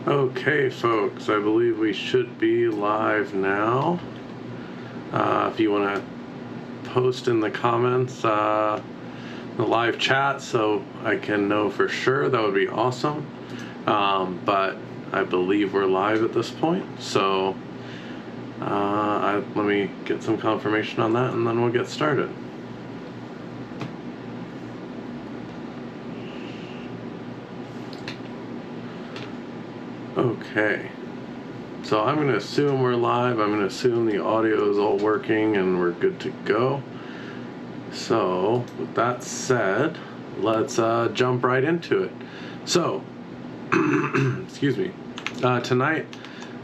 Okay, folks, I believe we should be live now. If you want to post in the comments the live chat so I can know for sure, that would be awesome. But I believe we're live at this point, so let me get some confirmation on that and then we'll get started. Okay, so I'm going to assume we're live. I'm going to assume the audio is all working and we're good to go. So with that said, let's jump right into it. So, excuse me. Tonight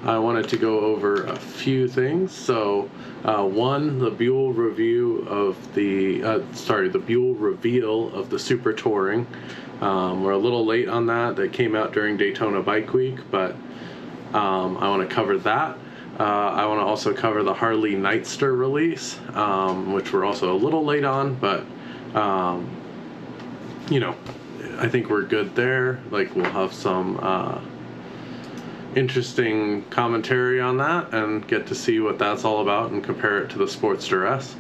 I wanted to go over a few things. So one, the Buell review of the Buell reveal of the Super Touring. We're a little late on that. That came out during Daytona Bike Week, but I want to cover that. I want to also cover the Harley Nightster release, which we're also a little late on, but I think we're good there. Like, we'll have some interesting commentary on that and get to see what that's all about and compare it to the Sportster S.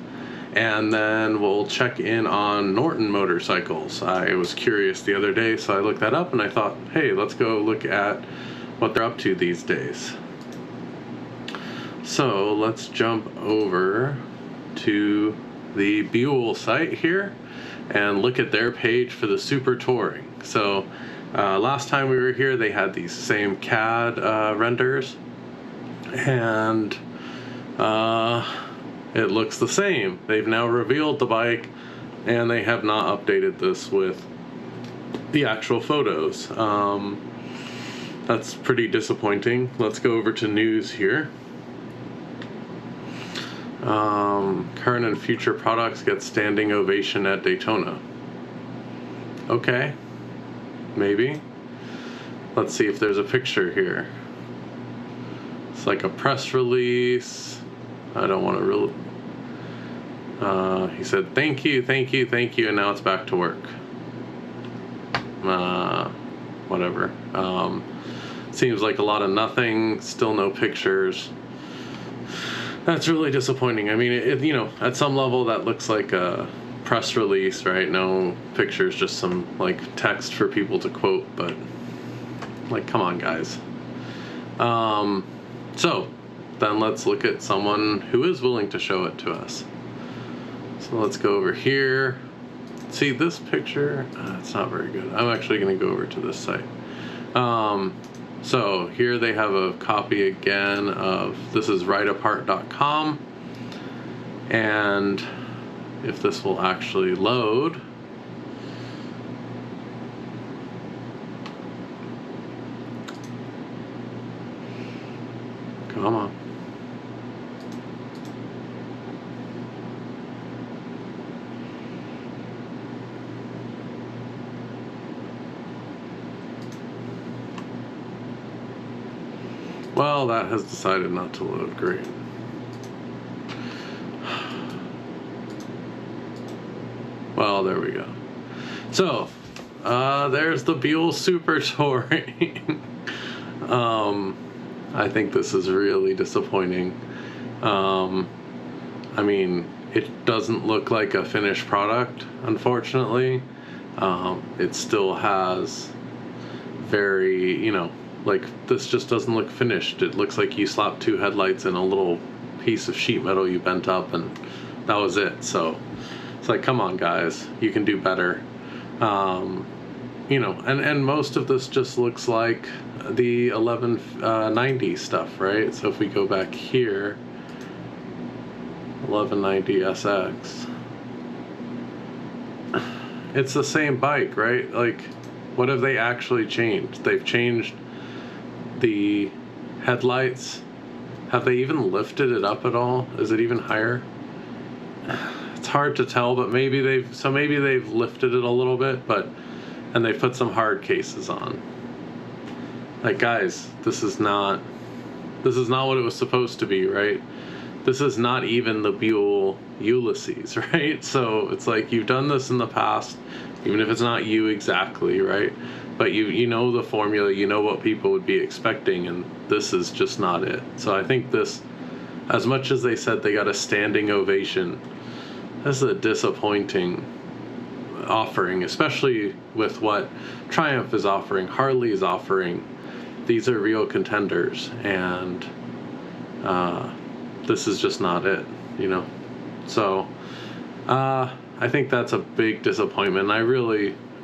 And then we'll check in on Norton Motorcycles. I was curious the other day, so I looked that up and I thought, hey, let's go look at what they're up to these days. So let's jump over to the Buell site here and look at their page for the Super Touring. So last time we were here, they had these same CAD renders, and it looks the same. They've now revealed the bike, and they have not updated this with the actual photos. That's pretty disappointing. Let's go over to news here. Current and future products get standing ovation at Daytona. Okay, maybe. Let's see if there's a picture here. It's like a press release. I don't want to really... he said, thank you, and now it's back to work. Whatever. Seems like a lot of nothing, still no pictures. That's really disappointing. I mean, at some level that looks like a press release, right? No pictures, just some, like, text for people to quote, but, like, come on, guys. So... then let's look at someone who is willing to show it to us. So let's go over here. See this picture? It's not very good. I'm actually going to go over to this site. So here they have a copy again of, this is rideapart.com. And if this will actually load. Come on. Well, that has decided not to load. Great. Well, there we go. So, there's the Buell Super Touring. I think this is really disappointing. I mean, it doesn't look like a finished product, unfortunately. It still has very, like, this just doesn't look finished. It looks like you slapped two headlights in a little piece of sheet metal you bent up, and that was it. So it's like, come on, guys, you can do better. And most of this just looks like the 1190 stuff, right? So if we go back here, 1190 SX, it's the same bike, right? Like, what have they actually changed? They've changed the headlights. Have they even lifted it up at all? Is it even higher? It's hard to tell, but maybe they've lifted it a little bit, and they put some hard cases on. Like, guys, this is not what it was supposed to be, right? This is not even the Buell Ulysses, right? So it's like, you've done this in the past. even if it's not you exactly, right? But you know the formula, you know what people would be expecting, and this is just not it. So I think this, as much as they said they got a standing ovation, this is a disappointing offering, especially with what Triumph is offering, Harley is offering. These are real contenders, and this is just not it, you know? So I think that's a big disappointment.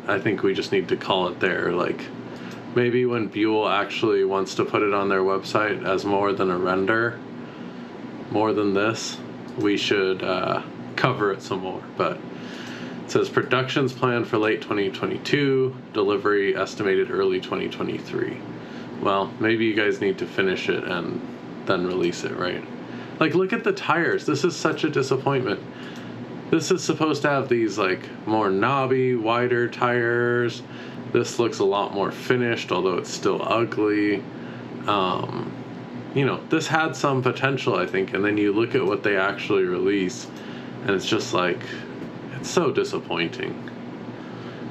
I think we just need to call it there. Like, maybe when Buell actually wants to put it on their website as more than a render, more than this, we should cover it some more. But it says production's planned for late 2022, delivery estimated early 2023. Well, maybe you guys need to finish it and then release it, right? Like, look at the tires. This is such a disappointment. This is supposed to have these, like, more knobby, wider tires. This looks a lot more finished, although it's still ugly. You know, this had some potential, I think, and then you look at what they actually release, and it's just like, it's so disappointing.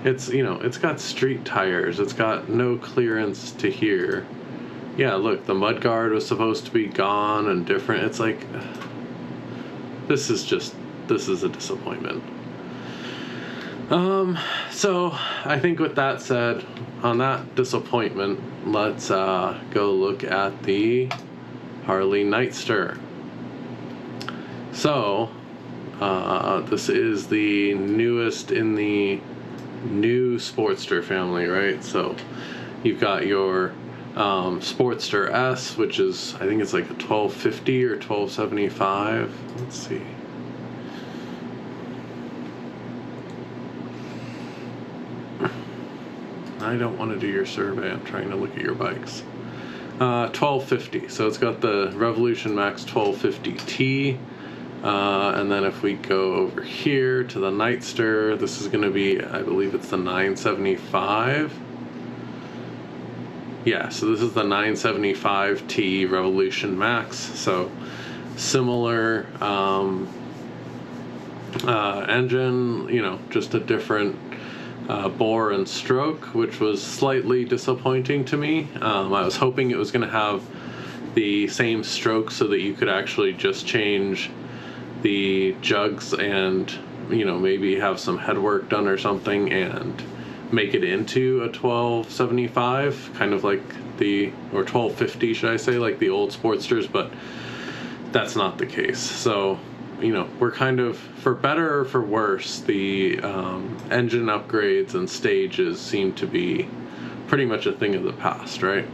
It's, you know, it's got street tires. It's got no clearance to here. Yeah, look, the mudguard was supposed to be gone and different. It's like, this is a disappointment. So I think with that said, on that disappointment, let's go look at the Harley Nightster. So this is the newest in the new Sportster family, right? So you've got your Sportster S, which is, I think it's like a 1250 or 1275. Let's see. I don't want to do your survey. I'm trying to look at your bikes. 1250. So it's got the Revolution Max 1250T. And then if we go over here to the Nightster, this is going to be, I believe it's the 975. Yeah, so this is the 975T Revolution Max. So similar engine, you know, just a different bore and stroke, which was slightly disappointing to me. I was hoping it was going to have the same stroke so that you could actually just change the jugs and, you know, maybe have some headwork done or something and make it into a 1275, kind of like or 1250, should I say, like the old Sportsters, but that's not the case. So, you know, we're kind of, for better or for worse, the engine upgrades and stages seem to be pretty much a thing of the past, right?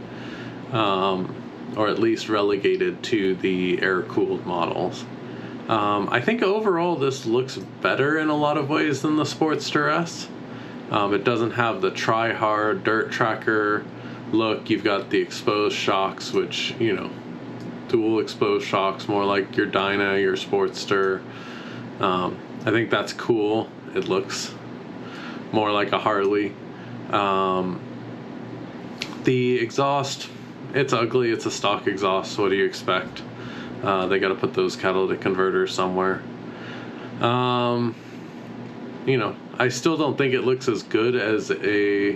Or at least relegated to the air-cooled models. I think overall this looks better in a lot of ways than the Sportster S. It doesn't have the try-hard dirt tracker look. You've got the exposed shocks, which, you know, dual exposed shocks, more like your Dyna, your Sportster. I think that's cool. It looks more like a Harley. The exhaust, it's ugly. It's a stock exhaust. So what do you expect? They got to put those catalytic converters somewhere. You know, I still don't think it looks as good as a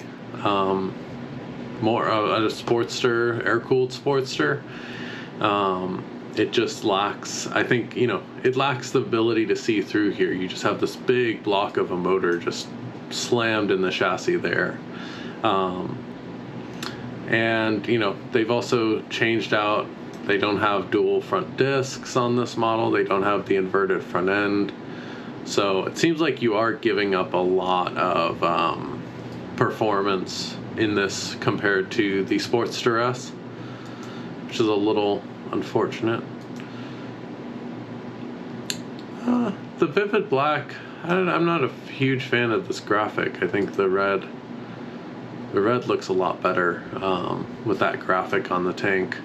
Sportster, air-cooled Sportster. It just lacks, I think, you know, it lacks the ability to see through here. You just have this big block of a motor just slammed in the chassis there. And, you know, they've also changed out, they don't have dual front discs on this model. They don't have the inverted front end. So it seems like you are giving up a lot of performance in this compared to the Sportster S, which is a little unfortunate. The vivid black, I'm not a huge fan of this graphic. I think the red looks a lot better with that graphic on the tank.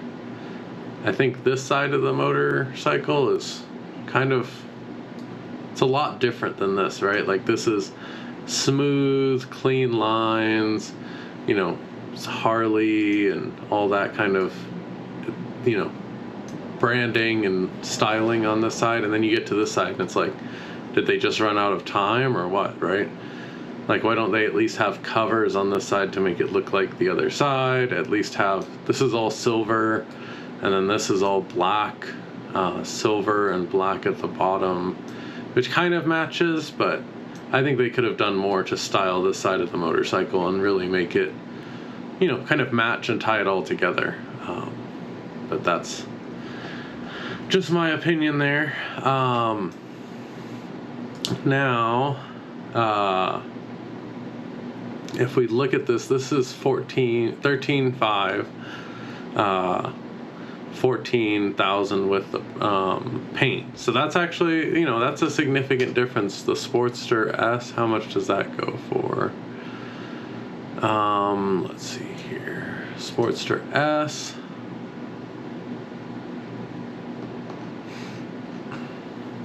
I think this side of the motorcycle is kind of, it's a lot different than this, right? Like, this is smooth, clean lines, you know, it's Harley and all that kind of, you know, branding and styling on this side, and then you get to this side and it's like, did they just run out of time or what, right? Like, why don't they at least have covers on this side to make it look like the other side? At least have, this is all silver, and then this is all black, silver and black at the bottom, which kind of matches, but I think they could have done more to style this side of the motorcycle and really make it, you know, kind of match and tie it all together. But that's just my opinion there. Now, if we look at this, this is 13.5, 14,000 with the paint. So that's actually, you know, that's a significant difference. The Sportster S, how much does that go for? Let's see here. Sportster S.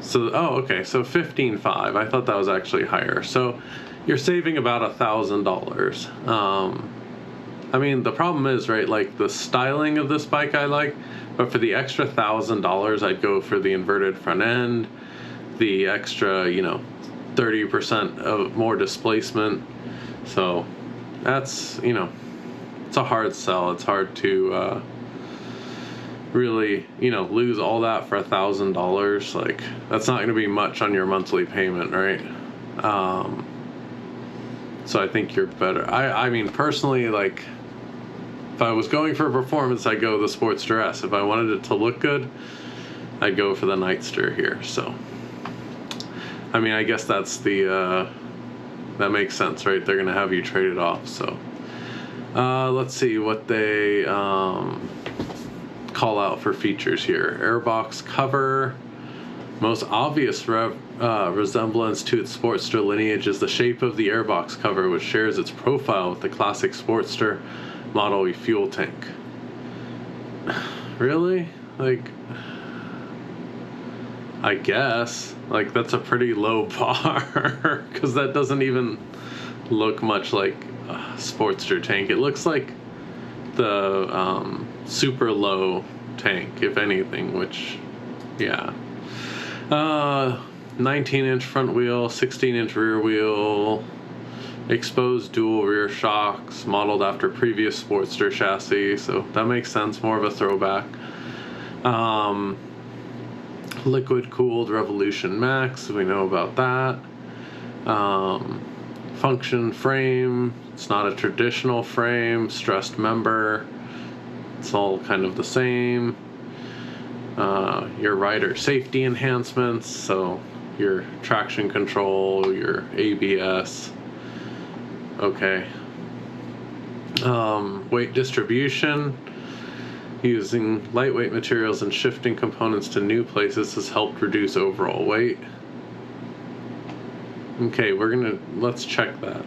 So, oh, okay, so 15.5. I thought that was actually higher. So you're saving about $1,000. I mean, the problem is, right, like, the styling of this bike I like, but for the extra $1,000, I'd go for the inverted front end, the extra, you know, 30% of more displacement. So that's, you know, it's a hard sell. It's hard to really, you know, lose all that for $1,000. Like, that's not going to be much on your monthly payment, right? So I think you're better. I mean, personally, like, if I was going for performance, I'd go the Sportster S. If I wanted it to look good, I'd go for the Nightster here. So, I mean, I guess that's the, that makes sense, right? They're going to have you trade it off. So, let's see what they call out for features here. Airbox cover. Most obvious resemblance to its Sportster lineage is the shape of the airbox cover, which shares its profile with the classic Sportster Model E fuel tank. Really? Like, I guess. Like, that's a pretty low bar, because that doesn't even look much like a Sportster tank. It looks like the super low tank, if anything, which, yeah. 19-inch front wheel, 16-inch rear wheel, exposed dual rear shocks, modeled after previous Sportster chassis, so that makes sense, more of a throwback. Liquid cooled Revolution Max, we know about that. Function frame, it's not a traditional frame, stressed member, it's all kind of the same. Your rider safety enhancements, so your traction control, your ABS. Okay. Weight distribution. Using lightweight materials and shifting components to new places has helped reduce overall weight. Okay, let's check that.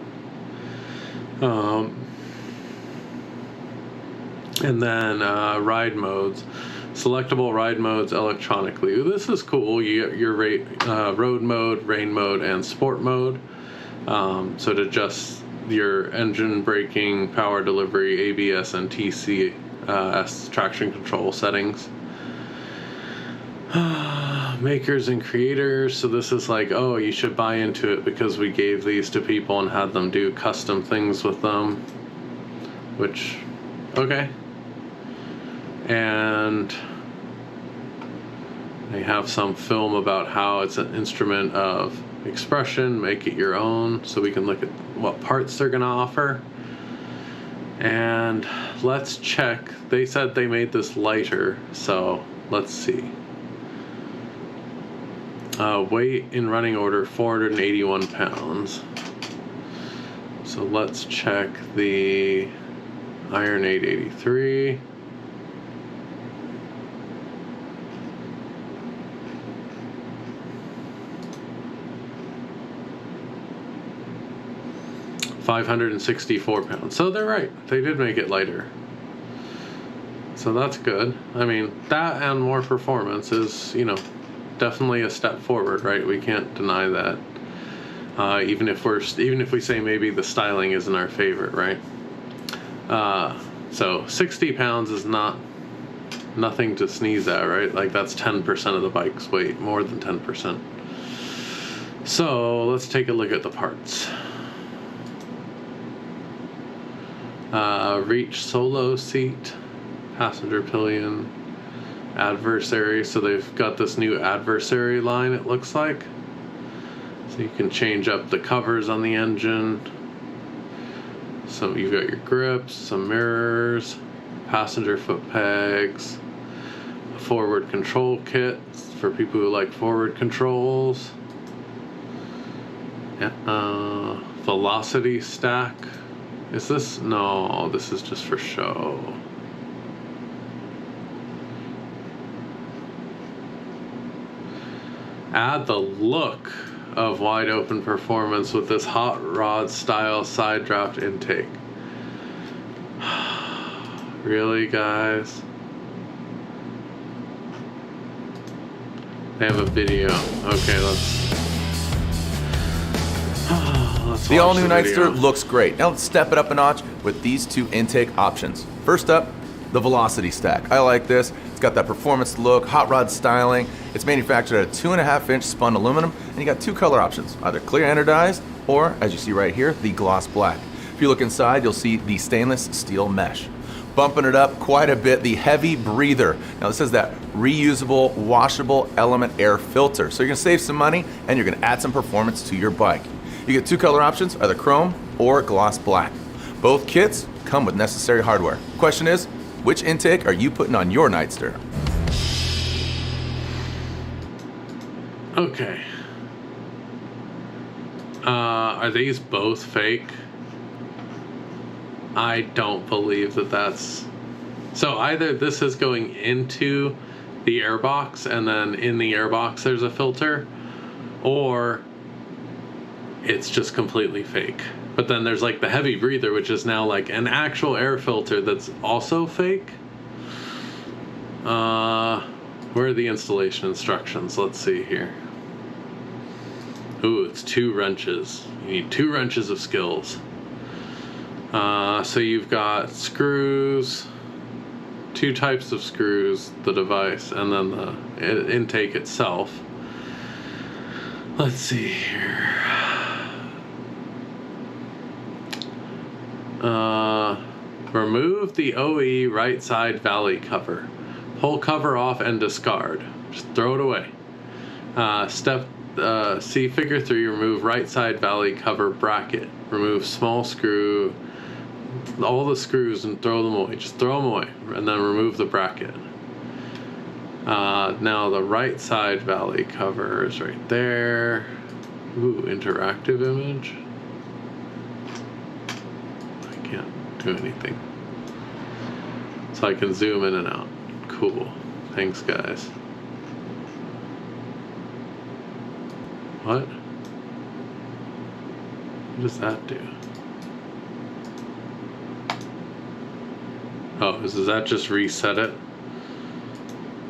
And then ride modes. Selectable ride modes electronically. This is cool. You get your road mode, rain mode, and sport mode. So to adjust your engine, braking, power delivery, ABS, and TCS traction control settings. Makers and creators. So this is like, oh, you should buy into it because we gave these to people and had them do custom things with them. Which, okay. And they have some film about how it's an instrument of expression, make it your own, so we can look at what parts they're going to offer. And let's check. They said they made this lighter, so let's see. Weight in running order, 481 pounds. So let's check the Iron 883. £564. So they're right. They did make it lighter. So that's good. I mean, that and more performance is, you know, definitely a step forward, right? We can't deny that. Even if we say maybe the styling isn't our favorite, right? So 60 pounds is nothing to sneeze at, right? Like, that's 10% of the bike's weight, more than 10%. So let's take a look at the parts. Reach solo seat, passenger pillion, adversary. So they've got this new adversary line, it looks like. So you can change up the covers on the engine. So you've got your grips, some mirrors, passenger foot pegs, a forward control kit for people who like forward controls. Velocity stack. Is this? No, this is just for show. Add the look of wide open performance with this hot rod style side draft intake. Really, guys? They have a video. Okay, let's the all-new Nightster looks great. Now let's step it up a notch with these two intake options. First up, the Velocity Stack. I like this. It's got that performance look, hot rod styling. It's manufactured at a 2.5-inch spun aluminum, and you got two color options, either clear anodized or, as you see right here, the gloss black. If you look inside, you'll see the stainless steel mesh. Bumping it up quite a bit, the heavy breather. Now this is that reusable, washable element air filter. So you're gonna save some money and you're gonna add some performance to your bike. You get two color options, either chrome or gloss black. Both kits come with necessary hardware. Question is, which intake are you putting on your Nightster? Okay. Are these both fake? I don't believe that that's... So either this is going into the airbox and then in the airbox there's a filter, or it's just completely fake. But then there's like the heavy breather, which is now like an actual air filter that's also fake. Where are the installation instructions? Let's see here. Ooh, it's 2 wrenches. You need 2 wrenches of skills. So you've got screws, 2 types of screws, the device, and then the intake itself. Let's see here. Remove the OE right side valley cover. Pull cover off and discard. Just throw it away. See figure 3, remove right side valley cover bracket. Remove small screw, all the screws, and throw them away. Just throw them away, and then remove the bracket. Now the right side valley cover is right there. Ooh, interactive image. I can't do anything. So I can zoom in and out. Cool. Thanks, guys. What? What does that do? Oh, does that just reset it?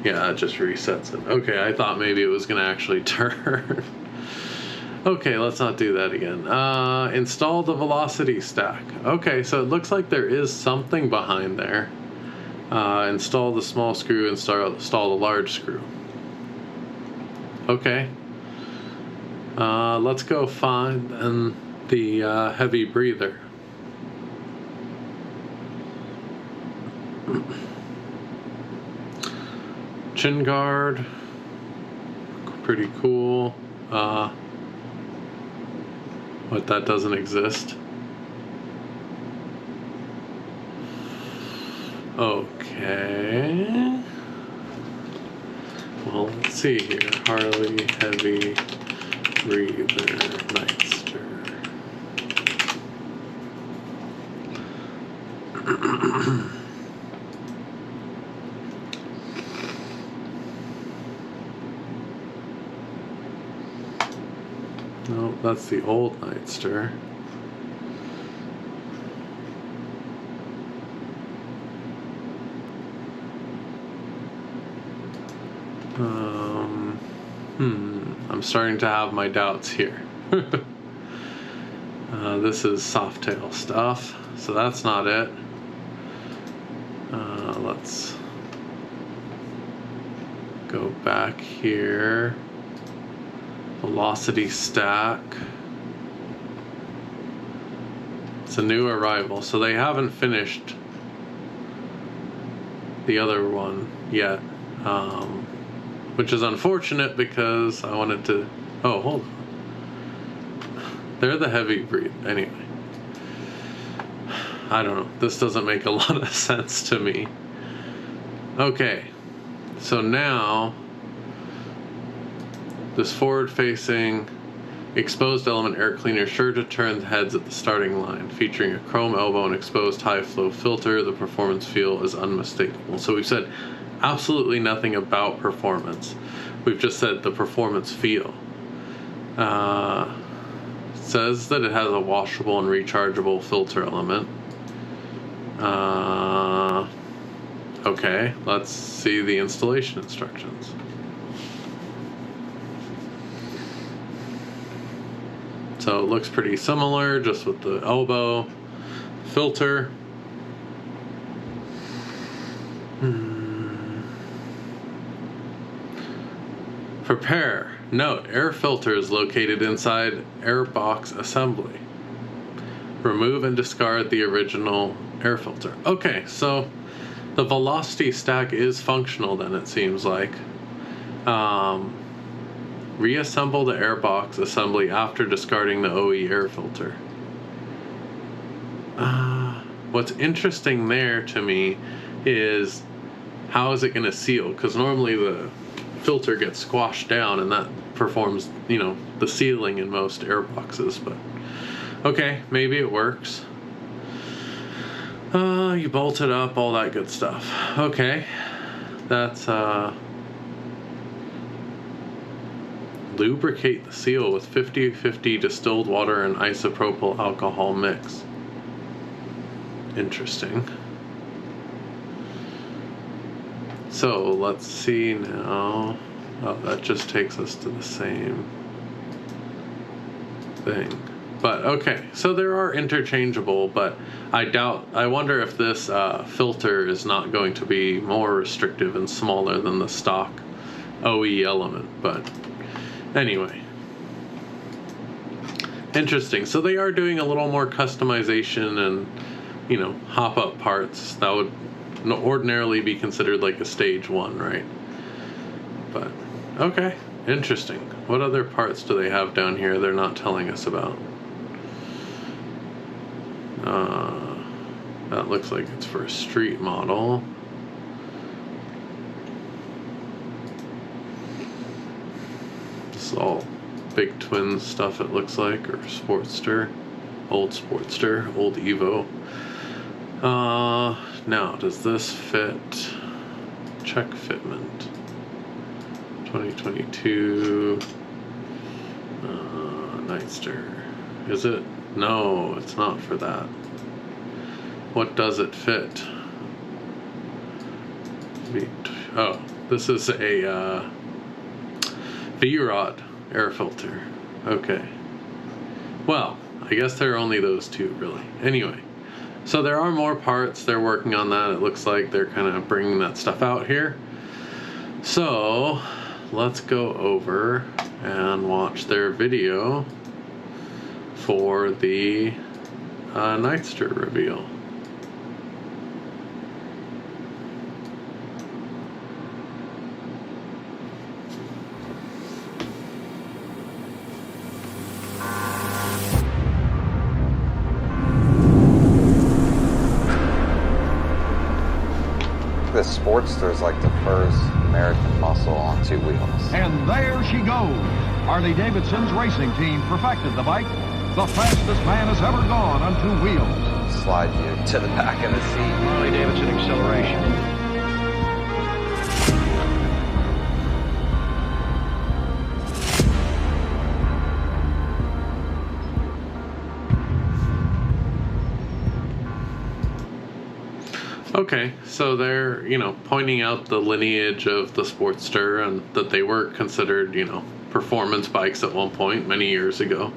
Yeah, it just resets it. Okay, I thought maybe it was going to actually turn. Okay, let's not do that again. Install the velocity stack. Okay, so it looks like there is something behind there. Install the small screw, install the large screw. Okay. Let's go find the heavy breather. Chin guard. Pretty cool. What, that doesn't exist? Okay. Well, let's see here. Harley heavy breather Nightster. No, that's the old Nightster. I'm starting to have my doubts here. This is Softail stuff, so that's not it. Let's go back here. Velocity stack. It's a new arrival, so they haven't finished the other one yet, which is unfortunate because I wanted to. Oh, hold on. They're the heavy breed. Anyway, I don't know. This doesn't make a lot of sense to me. Okay, so now this forward-facing exposed element air cleaner sure to turn heads at the starting line, featuring a chrome elbow and exposed high-flow filter. The performance feel is unmistakable. So we've said absolutely nothing about performance. We've just said the performance feel. Says that it has a washable and rechargeable filter element. Okay, let's see the installation instructions. So it looks pretty similar, just with the elbow filter. Prepare. Note, air filter is located inside air box assembly. Remove and discard the original air filter. Okay, so the velocity stack is functional then, it seems like. Reassemble the air box assembly after discarding the OE air filter. What's interesting there to me is how is it going to seal? Because normally the filter gets squashed down and that performs, the sealing in most air boxes. But okay, maybe it works. You bolt it up, all that good stuff. Okay, that's lubricate the seal with 50-50 distilled water and isopropyl alcohol mix. Interesting. So let's see now. Oh, that just takes us to the same thing. But okay, so there are interchangeable, but I wonder if this filter is not going to be more restrictive and smaller than the stock OE element. But anyway, interesting. So they are doing a little more customization and, hop up parts that would ordinarily be considered like a stage 1, right? But okay, interesting. What other parts do they have down here they're not telling us about? That looks like it's for a street model. This is all big twin stuff, it looks like, or Sportster, old Evo. Now, does this fit? Check fitment. 2022 Nightster. Is it? No, it's not for that. What does it fit? Oh, this is a V-Rod air filter. Okay. Well, I guess there are only those two, really. Anyway, so there are more parts. They're working on that. It looks like they're kind of bringing that stuff out here. So let's go over and watch their video for the Nightstar Reveal. This Sportster is like the first American muscle on two wheels. And there she goes. Harley-Davidson's racing team perfected the bike. The fastest man has ever gone on two wheels. Slide you to the back of the seat. Harley-Davidson acceleration. Okay, so they're, pointing out the lineage of the Sportster and that they were considered, performance bikes at one point many years ago.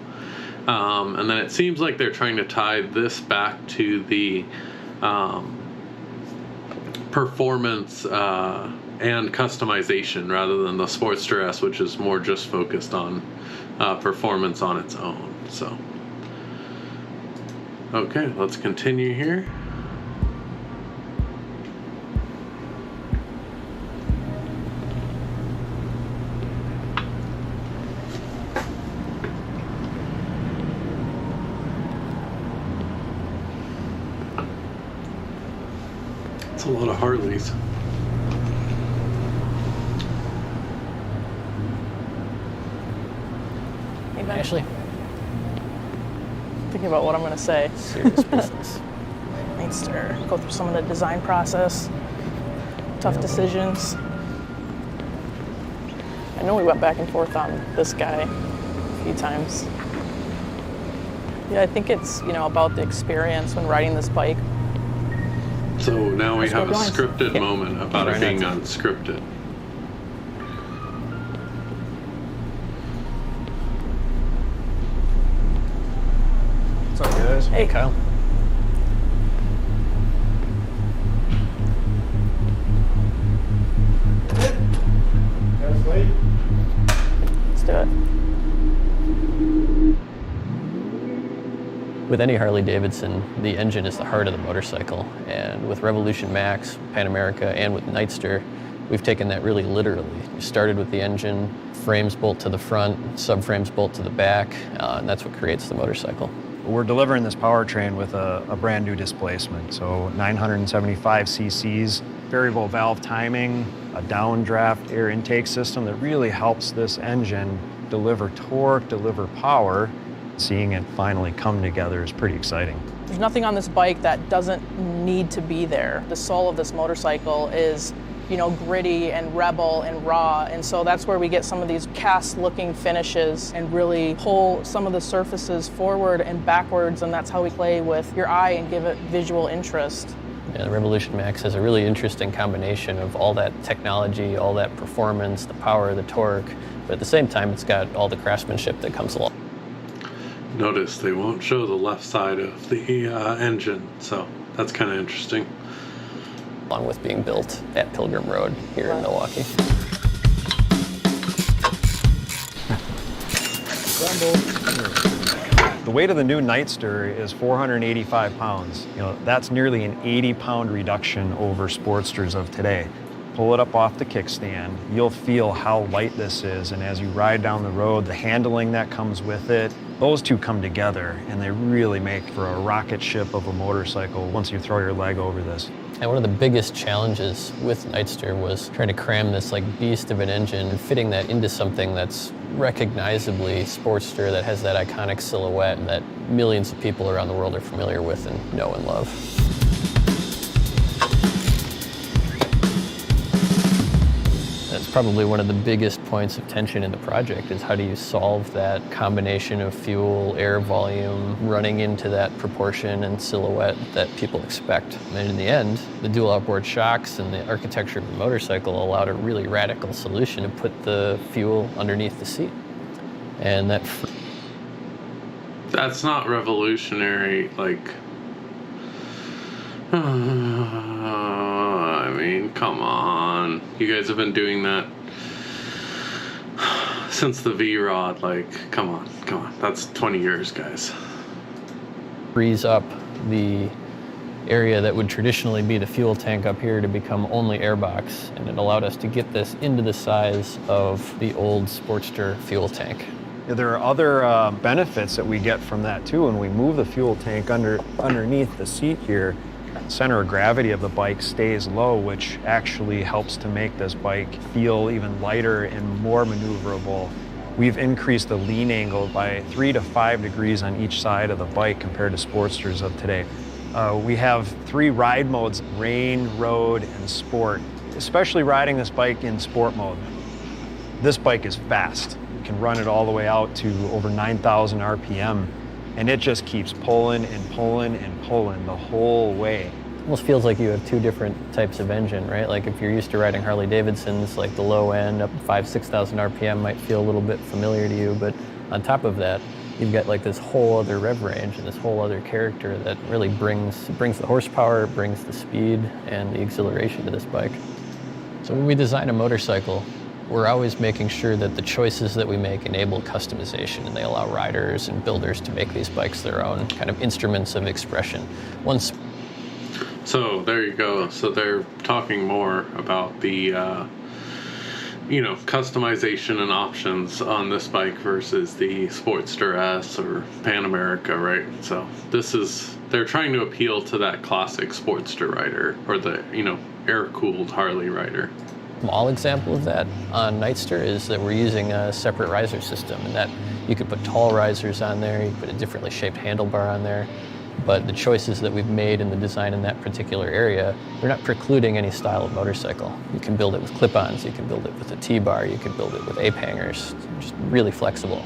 And then it seems like they're trying to tie this back to the performance and customization rather than the Sportster S, which is more just focused on performance on its own. So, Okay, let's continue here. It's a lot of Harleys. Hey, Ben. Ashley. Thinking about what I'm going to say. Serious business. Nightstar. Go through some of the design process. Tough decisions. I know we went back and forth on this guy a few times. Yeah, I think it's, about the experience when riding this bike. So now we have a scripted Yeah. moment about it being unscripted. What's up, guys? Hey, Kyle. Let's do it. With any Harley-Davidson, the engine is the heart of the motorcycle. And with Revolution Max, Pan America, and with Nightster, we've taken that really literally. We started with the engine, frames bolt to the front, subframes bolt to the back, and that's what creates the motorcycle. We're delivering this powertrain with a brand new displacement. So 975 cc's, variable valve timing, a downdraft air intake system that really helps this engine deliver torque, deliver power. Seeing it finally come together is pretty exciting. There's nothing on this bike that doesn't need to be there. The soul of this motorcycle is, gritty and rebel and raw. And so that's where we get some of these cast-looking finishes and really pull some of the surfaces forward and backwards. And that's how we play with your eye and give it visual interest. Yeah, the Revolution Max has a really interesting combination of all that technology, all that performance, the power, the torque, but at the same time, it's got all the craftsmanship that comes along. Notice they won't show the left side of the engine, so that's kind of interesting. Along with being built at Pilgrim Road here in Milwaukee. The weight of the new Nightster is 485 pounds. That's nearly an 80-pound reduction over Sportsters of today. Pull it up off the kickstand, you'll feel how light this is, and as you ride down the road, the handling that comes with it, those two come together and they really make for a rocket ship of a motorcycle once you throw your leg over this. And one of the biggest challenges with Nightster was trying to cram this beast of an engine and fitting that into something that's recognizably Sportster, that has that iconic silhouette that millions of people around the world are familiar with and know and love. That's probably one of the biggest points of tension in the project, is how do you solve that combination of fuel, air volume, running into that proportion and silhouette that people expect. And in the end, the dual outboard shocks and the architecture of the motorcycle allowed a really radical solution to put the fuel underneath the seat. And That's not revolutionary, I mean, come on. You guys have been doing that since the V-Rod, come on. That's 20 years, guys. frees up the area that would traditionally be the fuel tank up here to become only airbox, and it allowed us to get this into the size of the old Sportster fuel tank. There are other benefits that we get from that too. When we move the fuel tank underneath the seat here, center of gravity of the bike stays low, which actually helps to make this bike feel even lighter and more maneuverable. We've increased the lean angle by 3 to 5 degrees on each side of the bike compared to Sportsters of today. We have 3 ride modes: rain, road, and sport. Especially riding this bike in sport mode. This bike is fast. You can run it all the way out to over 9,000 RPM, and it just keeps pulling and pulling and pulling the whole way. It almost feels like you have 2 different types of engine, right? Like if you're used to riding Harley Davidsons, like the low end up 5,000-6,000 RPM might feel a little bit familiar to you, but on top of that, you've got like this whole other rev range and this whole other character that really brings the horsepower, brings the speed and the exhilaration to this bike. So when we design a motorcycle, We're always making sure that the choices that we make enable customization, and they allow riders and builders to make these bikes their own kind of instruments of expression. So there you go. So they're talking more about the customization and options on this bike versus the Sportster S or Pan America, right? So they're trying to appeal to that classic Sportster rider, or the air-cooled Harley rider. Small example of that on Nightster is that we're using a separate riser system, and that you could put tall risers on there, you could put a differently shaped handlebar on there. But the choices that we've made in the design in that particular area, they're not precluding any style of motorcycle. You can build it with clip-ons, you can build it with a T-bar, you can build it with ape hangers, just really flexible.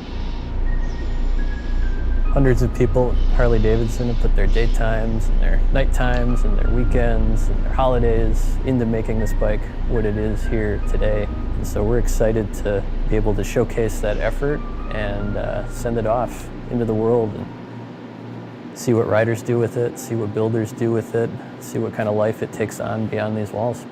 Hundreds of people at Harley Davidson have put their daytimes and their night times and their weekends and their holidays into making this bike what it is here today. And so we're excited to be able to showcase that effort and send it off into the world and see what riders do with it, see what builders do with it, see what kind of life it takes on beyond these walls.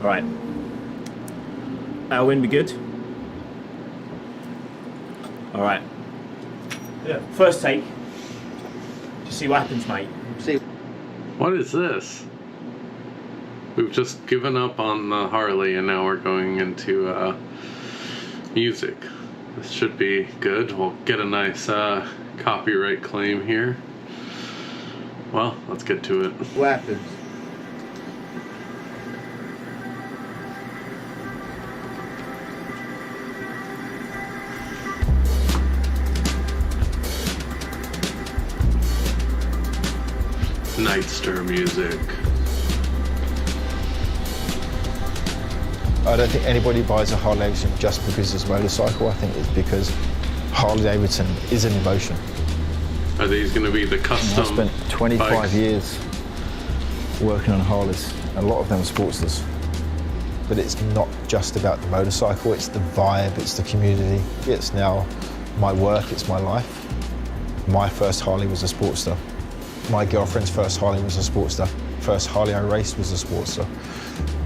All right. Alwyn, we good? All right. Yeah. First take. Just see what happens, mate. See. What is this? We've just given up on the Harley and now we're going into music. This should be good. We'll get a nice copyright claim here. Well, let's get to it. What happens? Nightstar music. I don't think anybody buys a Harley Davidson just because it's a motorcycle. I think it's because Harley Davidson is an emotion. Are these going to be the custom? I spent 25 bikes? years working on Harleys. A lot of them are Sportsters. But it's not just about the motorcycle, it's the vibe, it's the community. It's now my work, it's my life. My first Harley was a Sportster. My girlfriend's first Harley was a Sportster. First Harley I raced was a Sportster.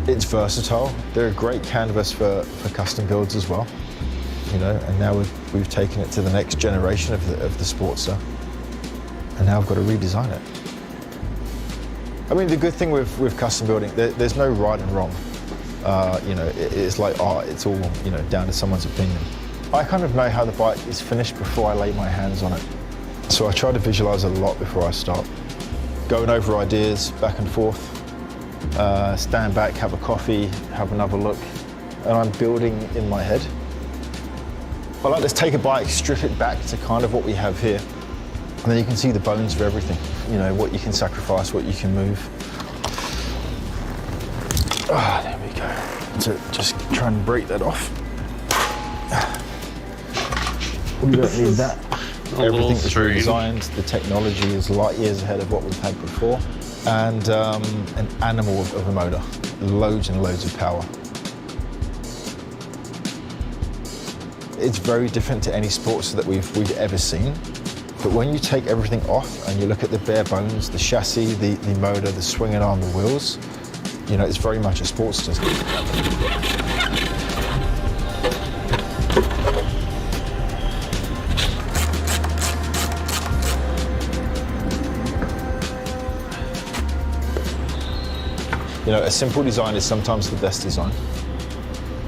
It's versatile. They're a great canvas for custom builds as well. And now we've taken it to the next generation of the Sportster. And now I've got to redesign it. I mean, the good thing with custom building, there's no right and wrong. It's like art, it's all, down to someone's opinion. I kind of know how the bike is finished before I lay my hands on it. So I try to visualize a lot before I start. Going over ideas, back and forth, stand back, have a coffee, have another look, and I'm building in my head. I like to take a bike, strip it back to kind of what we have here, and then you can see the bones of everything. What you can sacrifice, what you can move. There we go. So just try and break that off. We don't need that. Everything is redesigned, the technology is light years ahead of what we've had before, and an animal of a motor, loads and loads of power. It's very different to any sports that we've ever seen, but when you take everything off and you look at the bare bones, the chassis, the motor, the swinging arm, the wheels, it's very much a Sportster. A simple design is sometimes the best design.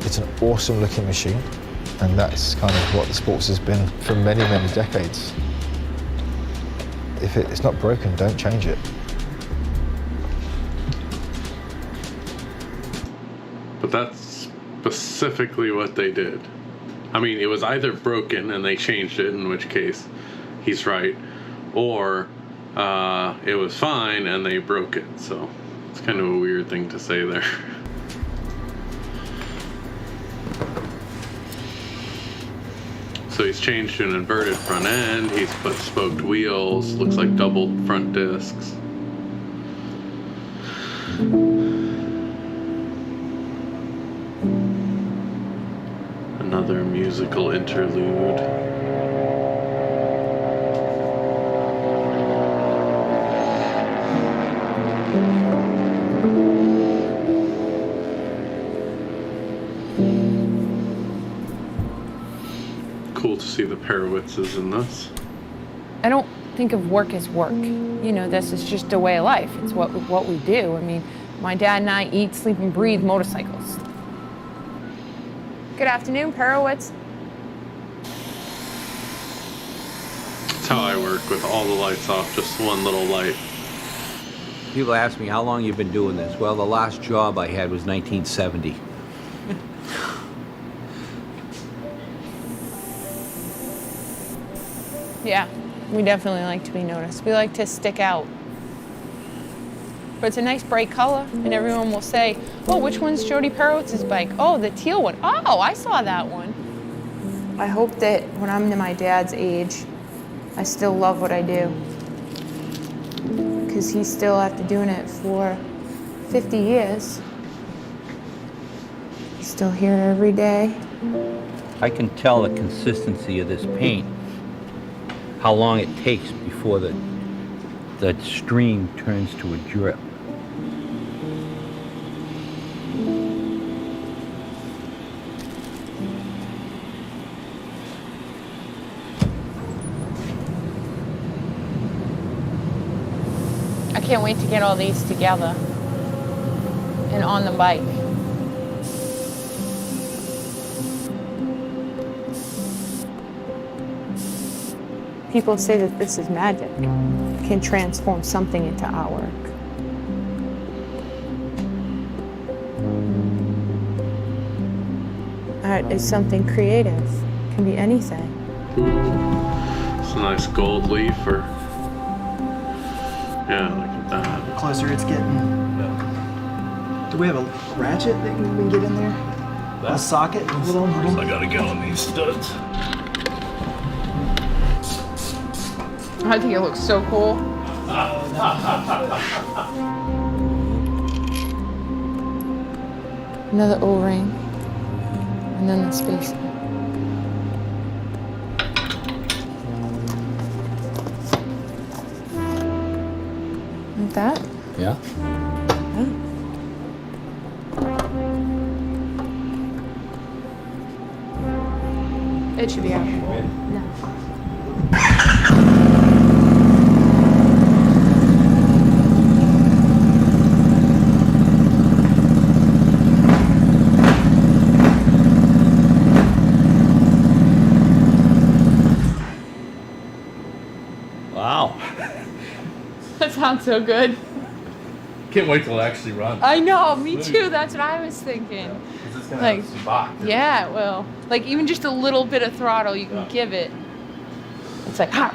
It's an awesome looking machine, and that's kind of what the Sports has been for many, many decades. If it's not broken, don't change it. But that's specifically what they did. I mean, it was either broken and they changed it, in which case he's right, or it was fine and they broke it. So it's kind of a weird thing to say there. So he's changed to an inverted front end, he's put spoked wheels, looks like double front discs. Another musical interlude. Cool to see the Perowitzes in this. I don't think of work as work. You know, this is just a way of life. It's what we do. I mean, my dad and I eat, sleep, and breathe motorcycles. Good afternoon, Perowitz. That's how I work, with all the lights off, just one little light. People ask me how long you've been doing this. Well, the last job I had was 1970. Yeah, we definitely like to be noticed. We like to stick out. But it's a nice bright color, and everyone will say, oh, which one's Jody Perowitz's bike? Oh, the teal one. Oh, I saw that one. I hope that when I'm my dad's age, I still love what I do. Because he's still after doing it for 50 years. He's still here every day. I can tell the consistency of this paint, how long it takes before the stream turns to a drip. I can't wait to get all these together and on the bike. People say that this is magic. It can transform something into artwork. Art is something creative. It can be anything. It's a nice gold leaf, or yeah, look at that. The closer it's getting. Do we have a ratchet that we can get in there? A socket? A little. I gotta get on these studs. I think it looks so cool. Another O-ring, and then the spacer. Like that? Yeah? It should be out. No. Wow. That sounds so good. Can't wait till it actually runs. I know, me too. That's what I was thinking. It's gonna Like, have some bach. yeah, it will. Like even just a little bit of throttle you can give it. It's like, ha!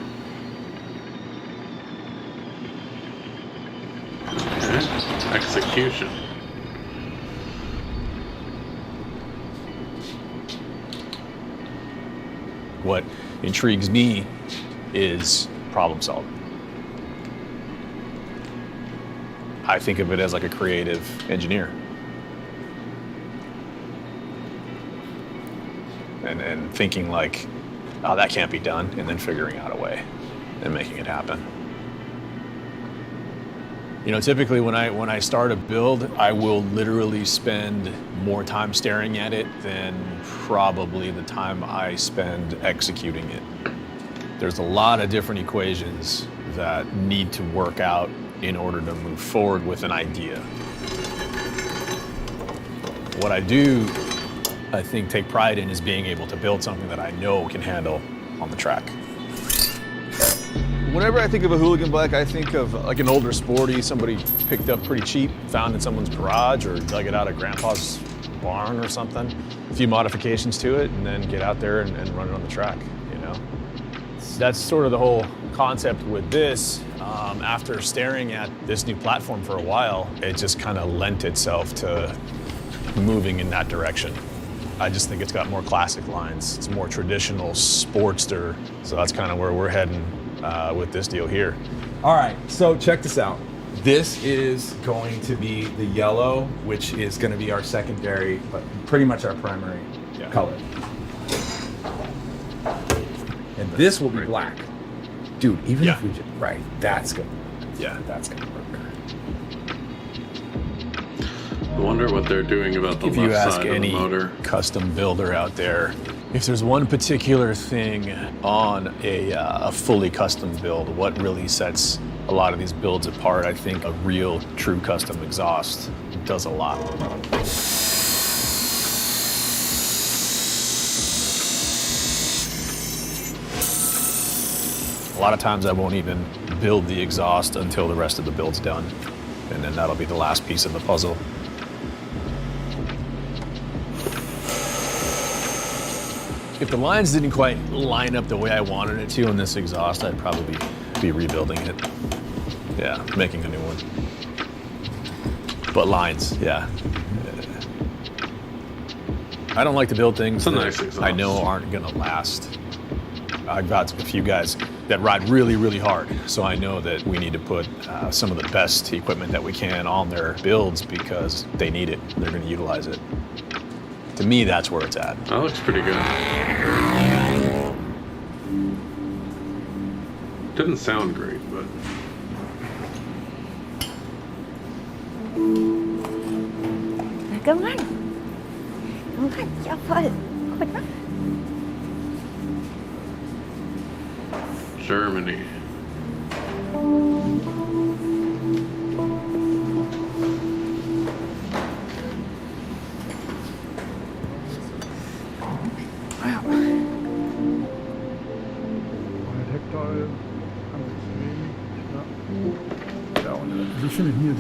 Okay. Execution. What intrigues me is problem solving. I think of it as like a creative engineer. And thinking like, oh, that can't be done, and then figuring out a way and making it happen. You know, typically when I start a build, I will literally spend more time staring at it than probably the time I spend executing it. There's a lot of different equations that need to work out in order to move forward with an idea. What I do, I think, take pride in is being able to build something that I know can handle on the track. Whenever I think of a hooligan bike, I think of like an older sporty somebody picked up pretty cheap, found in someone's garage or dug it out of grandpa's barn or something. A few modifications to it and then get out there and run it on the track, you know? That's sort of the whole concept with this. After staring at this new platform for a while, it just kind of lent itself to moving in that direction. I just think it's got more classic lines. It's more traditional Sportster. So that's kind of where we're heading with this deal here. All right, so check this out. This is going to be the yellow, which is going to be our secondary, but pretty much our primary color. This will be right black. Dude, even Yeah. if we just, right, that's good. Yeah. That's gonna work. I wonder what they're doing about the If you left ask side of the any motor. custom builder out there, if there's one particular thing on a fully custom build, what really sets a lot of these builds apart, I think a real true custom exhaust does a lot. A lot of times I won't even build the exhaust until the rest of the build's done, and then that'll be the last piece of the puzzle. If the lines didn't quite line up the way I wanted it to in this exhaust, I'd probably be rebuilding it. Yeah, making a new one. But lines, yeah. I don't like to build things It's a that nice exhaust. I know aren't gonna last. I've got a few guys that ride really, really hard, so I know that we need to put some of the best equipment that we can on their builds because they need it. They're gonna utilize it. To me, that's where it's at. That looks pretty good. Didn't sound great, but Na, komm ran. Komm ran, ja voll. Gut, ne? Germany. Also ich finde hier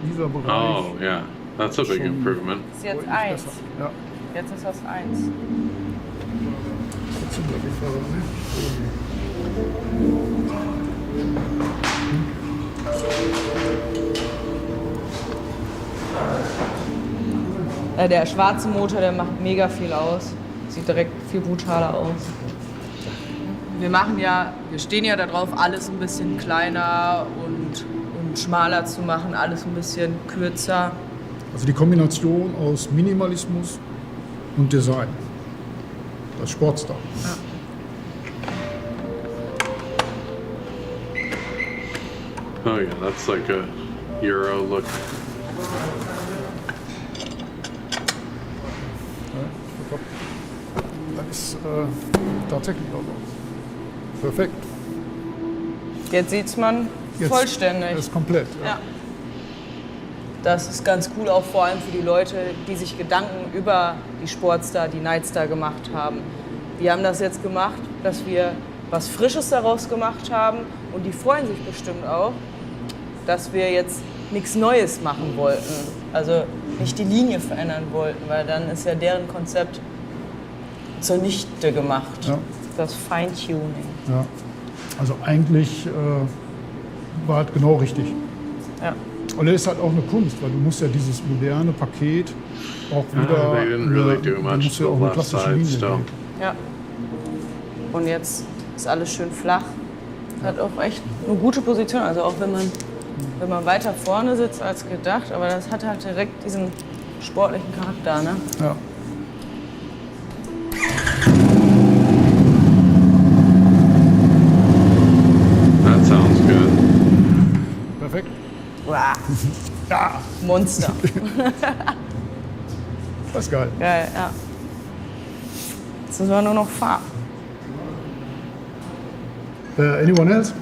dieser Bereich. Oh, yeah. That's a big improvement. Das ist jetzt 1. Ja. Jetzt ist das 1. Trotzdem glaube ich Fahrer, Der schwarze Motor, der macht mega viel aus. Sieht direkt viel brutaler aus. Wir stehen ja darauf, alles ein bisschen kleiner und schmaler zu machen, alles ein bisschen kürzer. Also die Kombination aus Minimalismus und Design. Das Sportstar. Oh, yeah. That's like a Euro look. Das ist tatsächlich auch so. Perfekt. Jetzt sieht man Jetzt vollständig. ist komplett. Ja. Das ist ganz cool, auch vor allem für die Leute, die sich Gedanken über die Sportstar, die Nightstar gemacht haben. Wir haben das jetzt gemacht, dass wir was Frisches daraus gemacht haben und die freuen sich bestimmt auch, dass wir jetzt nichts Neues machen wollten. Also nicht die Linie verändern wollten, weil dann ist ja deren Konzept zunichte gemacht. Ja. Das Feintuning. Ja. Also eigentlich war es genau richtig. Ja. Und es ist halt auch eine Kunst, weil du musst ja dieses moderne Paket auch wieder, they didn't really do du much musst to ja auch the eine left klassische side Linie still. geben. Ja. Und jetzt ist alles schön flach. Hat auch echt eine gute Position. Also auch wenn man weiter vorne sitzt als gedacht, aber das hat halt direkt diesen sportlichen Charakter, ne? Ja. That sounds good. Perfekt. Wow. Ja. Monster. Das ist geil. Geil, ja. Jetzt müssen wir nur noch fahren. Anyone else?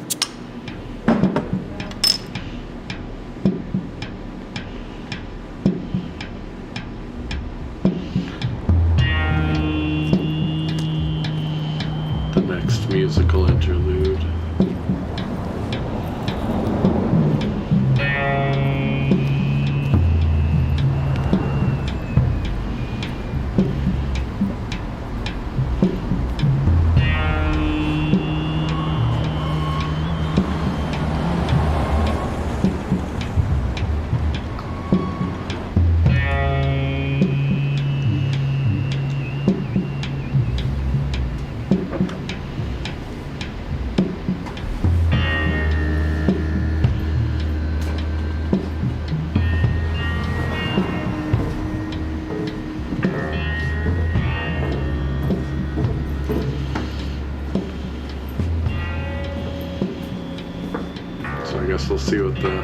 The next musical interlude. see what the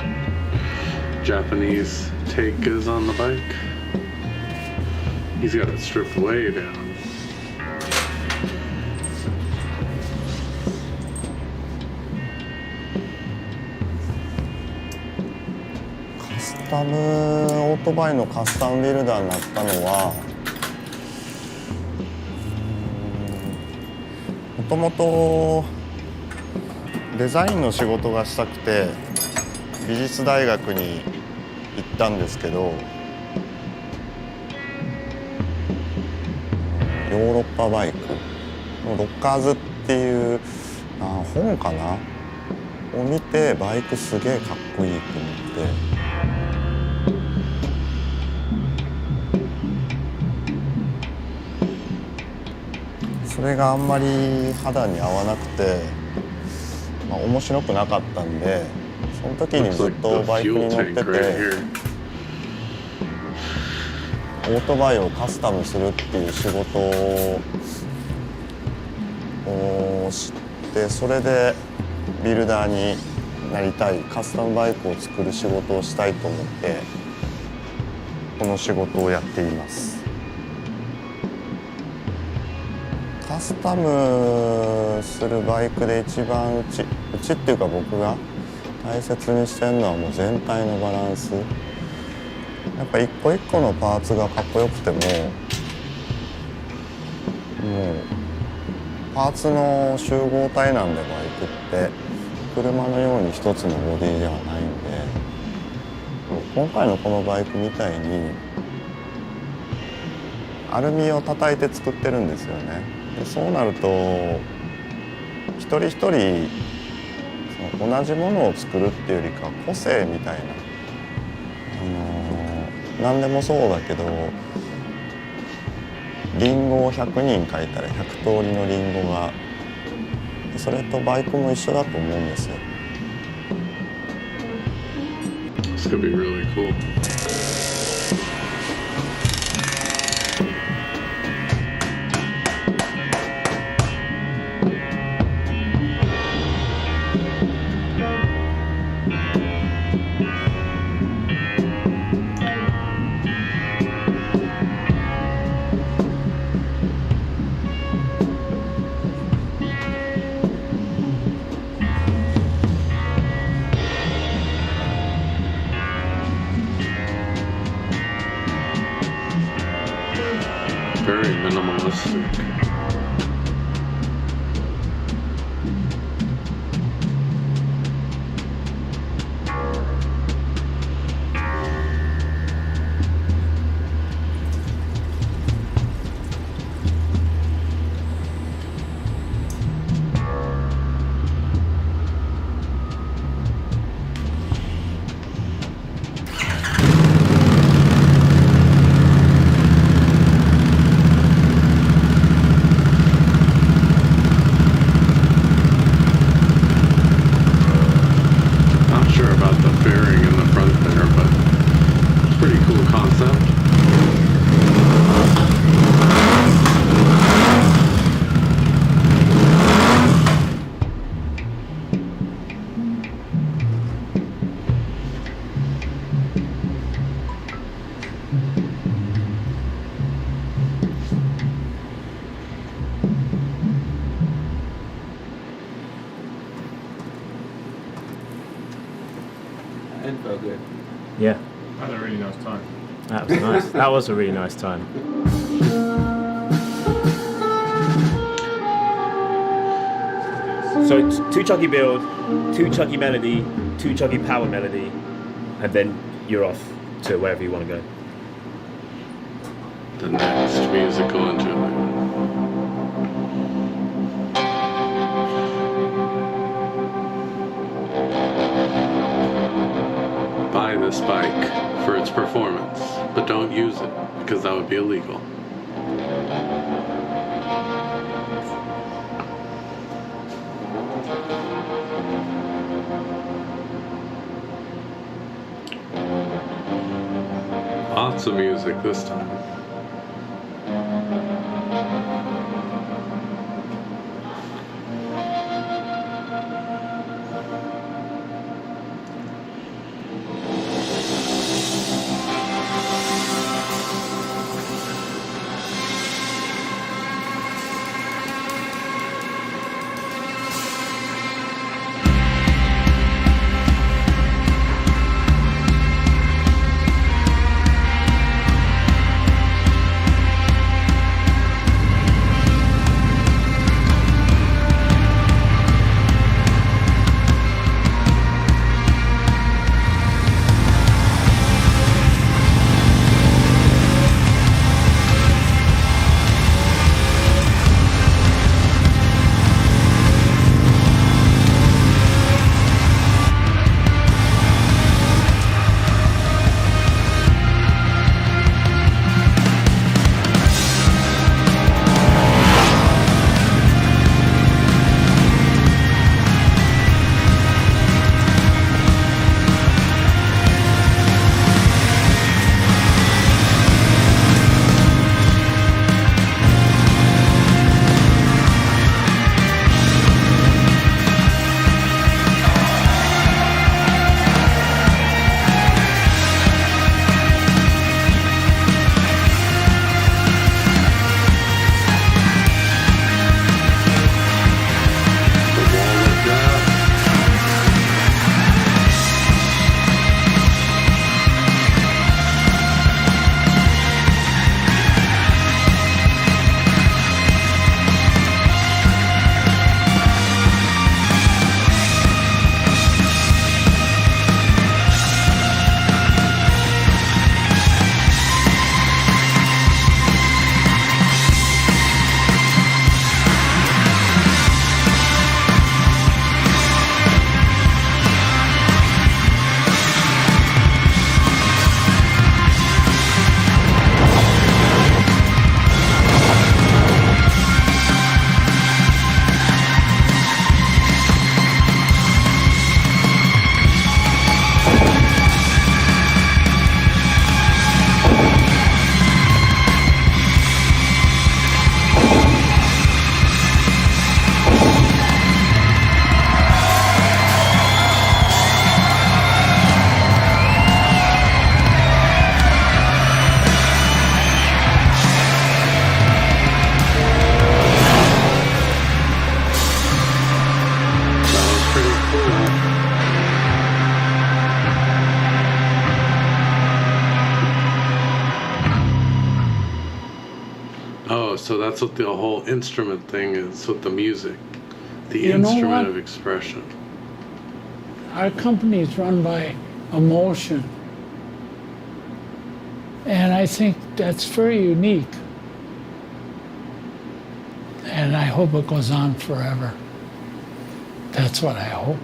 Japanese take is on the bike. He's got it stripped way down.カスタムオートバイのカスタムビルダーになったのはもともとデザインの仕事がしたくて美術大学に行ったんですけどヨーロッパバイクのロッカーズっていう本かなを見てバイクすげえかっこいいと思って。それがあんまり肌に合わなくて、面白くなかったんで、その時にずっとバイクに乗ってて、オートバイをカスタムするっていう仕事を知って、それでビルダーになりたい、カスタムバイクを作る仕事をしたいと思って、この仕事をやっています。カスタムするバイクで一番うちっていうか僕が大切にしてるのはもう全体のバランス。やっぱ一個一個のパーツがかっこよくても、もうパーツの集合体なんでバイクって車のように一つのボディではないんで、今回のこのバイクみたいにアルミを叩いて作ってるんですよね。でそうなると一人一人その同じものを作るっていうよりか個性みたいな、何でもそうだけどリンゴを100人描いたら100通りのリンゴが、それとバイクも一緒だと思うんですよ。This could be really cool. Very minimalistic. It felt good. Yeah. I had a really nice time. That was nice. That was a really nice time. So it's 2 chuggy build, 2 chuggy melody, 2 chuggy power melody, and then you're off to wherever you want to go. The next musical interlude. Buy this bike for its performance, but don't use it because that would be illegal. Lots of music this time. Oh, so that's what the whole instrument thing is with the music. The You know instrument what? of expression. Our company is run by emotion. And I think that's very unique. And I hope it goes on forever. That's what I hope.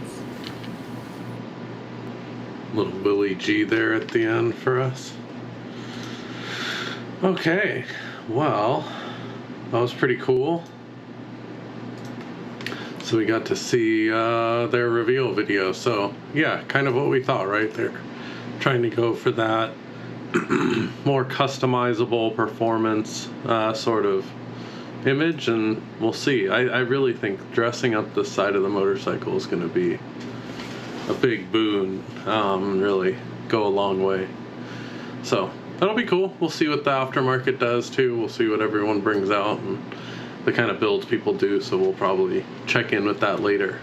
Little Willie G there at the end for us. Okay, well, that was pretty cool. So we got to see their reveal video. So yeah, kind of what we thought, right? They're trying to go for that more customizable performance sort of image, and we'll see. I really think dressing up the side of the motorcycle is going to be a big boon, really go a long way. So that'll be cool. We'll see what the aftermarket does too. We'll see what everyone brings out and the kind of builds people do, so we'll probably check in with that later.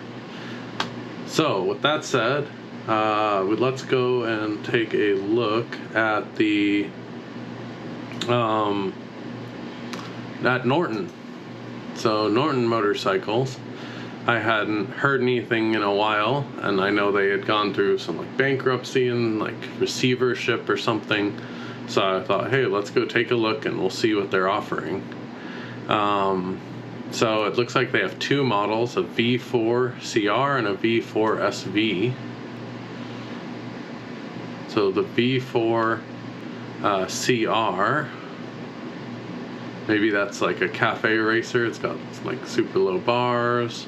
So with that said, let's go and take a look at the at Norton. So Norton Motorcycles, I hadn't heard anything in a while, and I know they had gone through some like bankruptcy and like receivership or something. So I thought, hey, let's go take a look and we'll see what they're offering. So it looks like they have two models, a V4 CR and a V4 SV. So the V4 CR, maybe that's like a cafe racer. It's got like super low bars.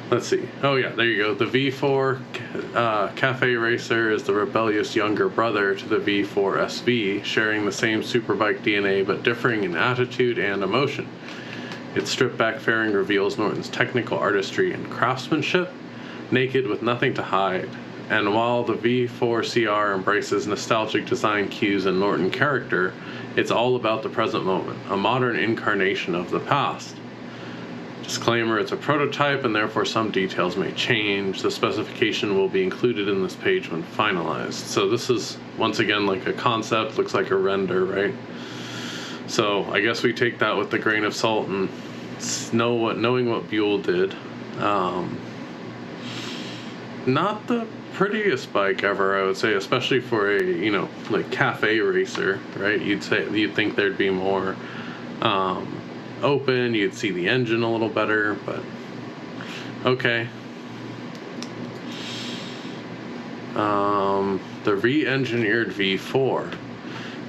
Let's see. Oh yeah, there you go. The V4 Cafe Racer is the rebellious younger brother to the V4 SV, sharing the same superbike DNA but differing in attitude and emotion. Its stripped-back fairing reveals Norton's technical artistry and craftsmanship, naked with nothing to hide. And while the V4 CR embraces nostalgic design cues and Norton character, it's all about the present moment, a modern incarnation of the past. Disclaimer, it's a prototype and therefore some details may change. The specification will be included in this page when finalized. So this is, once again, like a concept, looks like a render, right? So I guess we take that with a grain of salt and knowing what Buell did. Not the prettiest bike ever, I would say, especially for a, you know, like cafe racer, right? You'd think there'd be more open, you'd see the engine a little better, but okay. The re-engineered V4.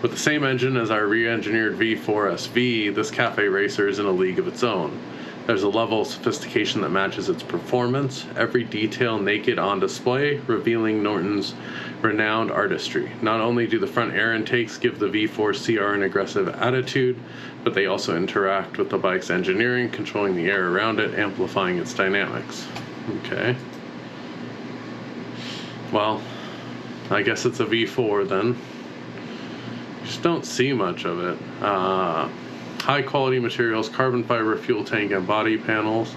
With the same engine as our re-engineered V4 SV, this cafe racer is in a league of its own. There's a level of sophistication that matches its performance, every detail naked on display, revealing Norton's renowned artistry. Not only do the front air intakes give the V4 CR an aggressive attitude, but they also interact with the bike's engineering, controlling the air around it, amplifying its dynamics. Okay. Well, I guess it's a V4 then. Just don't see much of it. High quality materials, carbon fiber fuel tank and body panels.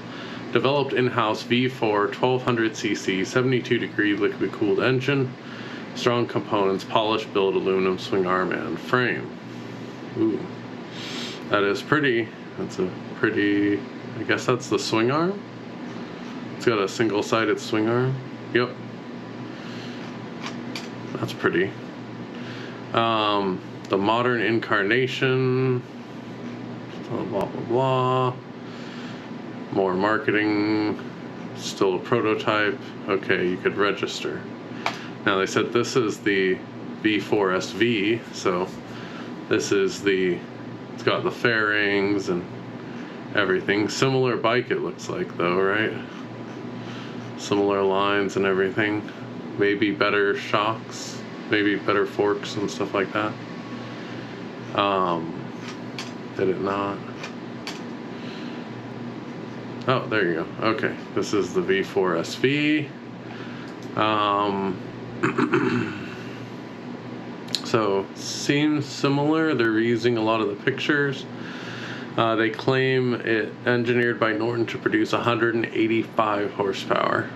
Developed in-house V4 1200cc 72 degree liquid cooled engine. Strong components, polished build aluminum swing arm and frame. Ooh. That is pretty. That's a pretty, I guess that's the swing arm. It's got a single-sided swing arm. Yep. That's pretty. The modern incarnation. Blah, blah, blah. More marketing. Still a prototype. Okay, you could register. Now they said this is the V4 SV, so this is the, it's got the fairings and everything. Similar bike it looks like though, right? Similar lines and everything. Maybe better shocks, maybe better forks and stuff like that. Did it not? Oh, there you go. Okay, this is the V4 SV. So, seems similar. They're using a lot of the pictures. They claim it engineered by Norton to produce 185 horsepower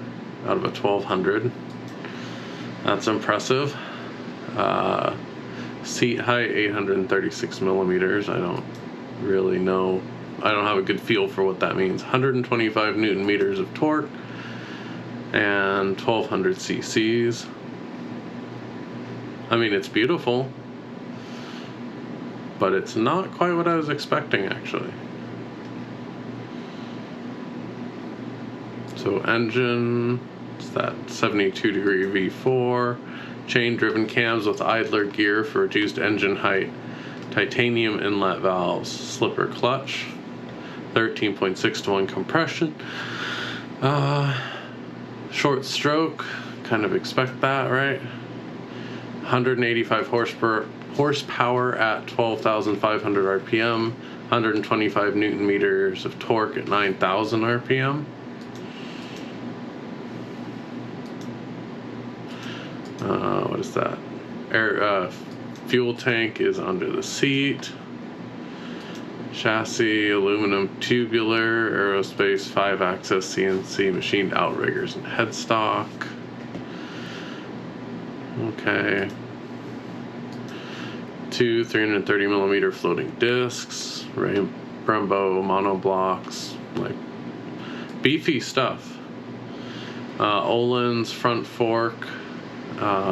out of a 1200. That's impressive. Seat height 836 millimeters. I don't really know. I don't have a good feel for what that means. 125 Newton meters of torque and 1200 cc's. I mean, it's beautiful, but it's not quite what I was expecting, actually. So engine, it's that 72 degree V4, chain-driven cams with idler gear for reduced engine height, titanium inlet valves, slipper clutch, 13.6-to-1 compression, short stroke, kind of expect that, right? 185 horsepower at 12,500 RPM, 125 Newton meters of torque at 9,000 RPM. What is that? Fuel tank is under the seat. Chassis, aluminum tubular, aerospace 5-axis CNC machined outriggers and headstock. Okay. 2 330mm floating discs, Brembo monoblocks, like beefy stuff. Öhlins front fork,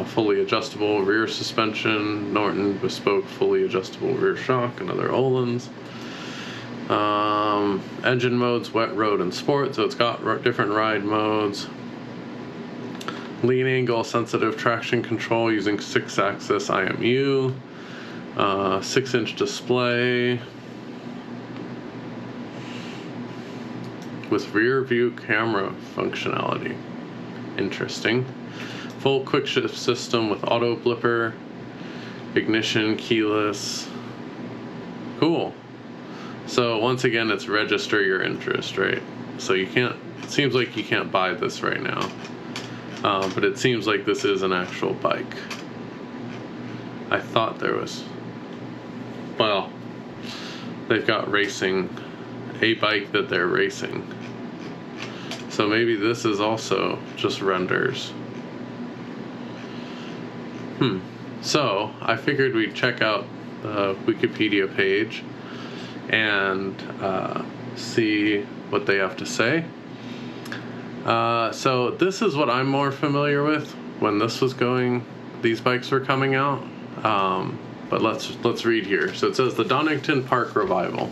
fully adjustable rear suspension, Norton bespoke fully adjustable rear shock, another Öhlins. Engine modes, wet, road, and sport, so it's got different ride modes. Lean angle sensitive traction control using 6-axis IMU, 6-inch display with rear view camera functionality. Interesting. Full quick shift system with auto blipper, ignition, keyless. Cool. So once again, it's register your interest, right? So you can't, it seems like you can't buy this right now. But it seems like this is an actual bike. I thought there was, well, they've got racing, a bike that they're racing. So maybe this is also just renders. So I figured we'd check out the Wikipedia page and see what they have to say. So this is what I'm more familiar with when this was going, these bikes were coming out. But let's read here. So it says the Donington Park revival.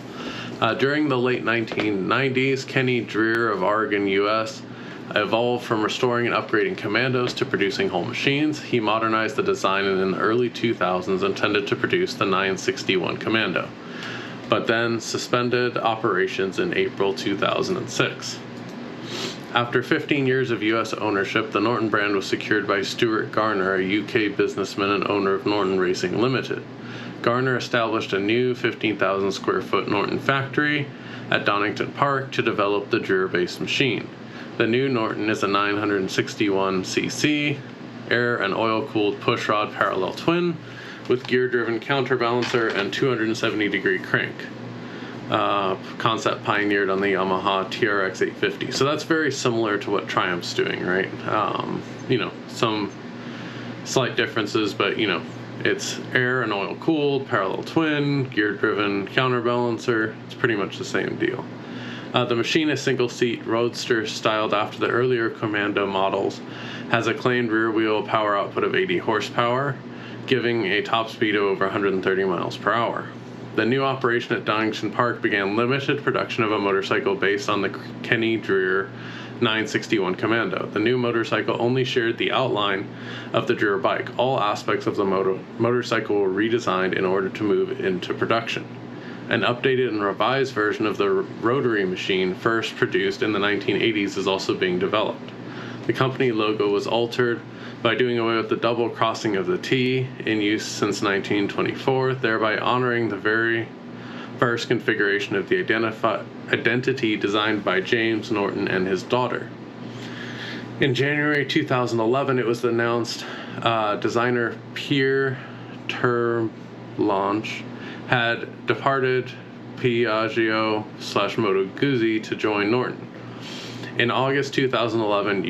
During the late 1990s, Kenny Dreer of Oregon, U.S. evolved from restoring and upgrading commandos to producing whole machines. He modernized the design and in the early 2000s intended to produce the 961 Commando, but then suspended operations in April 2006. After 15 years of U.S. ownership, the Norton brand was secured by Stuart Garner, a UK businessman and owner of Norton Racing Limited. Garner established a new 15,000 square foot Norton factory at Donington Park to develop the Dreer-based machine. The new Norton is a 961cc air and oil-cooled pushrod parallel twin with gear-driven counterbalancer and 270-degree crank. Concept pioneered on the Yamaha TRX 850. So that's very similar to what Triumph's doing, right? You know, some slight differences, but you know, it's air and oil cooled, parallel twin, gear driven counterbalancer. It's pretty much the same deal. The machine is single seat roadster styled after the earlier Commando models, has a claimed rear wheel power output of 80 horsepower, giving a top speed of over 130 miles per hour. The new operation at Donington Park began limited production of a motorcycle based on the Kenny Dreer 961 Commando. The new motorcycle only shared the outline of the Dreer bike. All aspects of the motorcycle were redesigned in order to move into production. An updated and revised version of the rotary machine, first produced in the 1980s, is also being developed. The company logo was altered by doing away with the double crossing of the T, in use since 1924, thereby honoring the very first configuration of the identity designed by James Norton and his daughter. In January 2011, it was announced designer Pierre Terlaunch had departed Piaggio/Moto Guzzi to join Norton. In August 2011,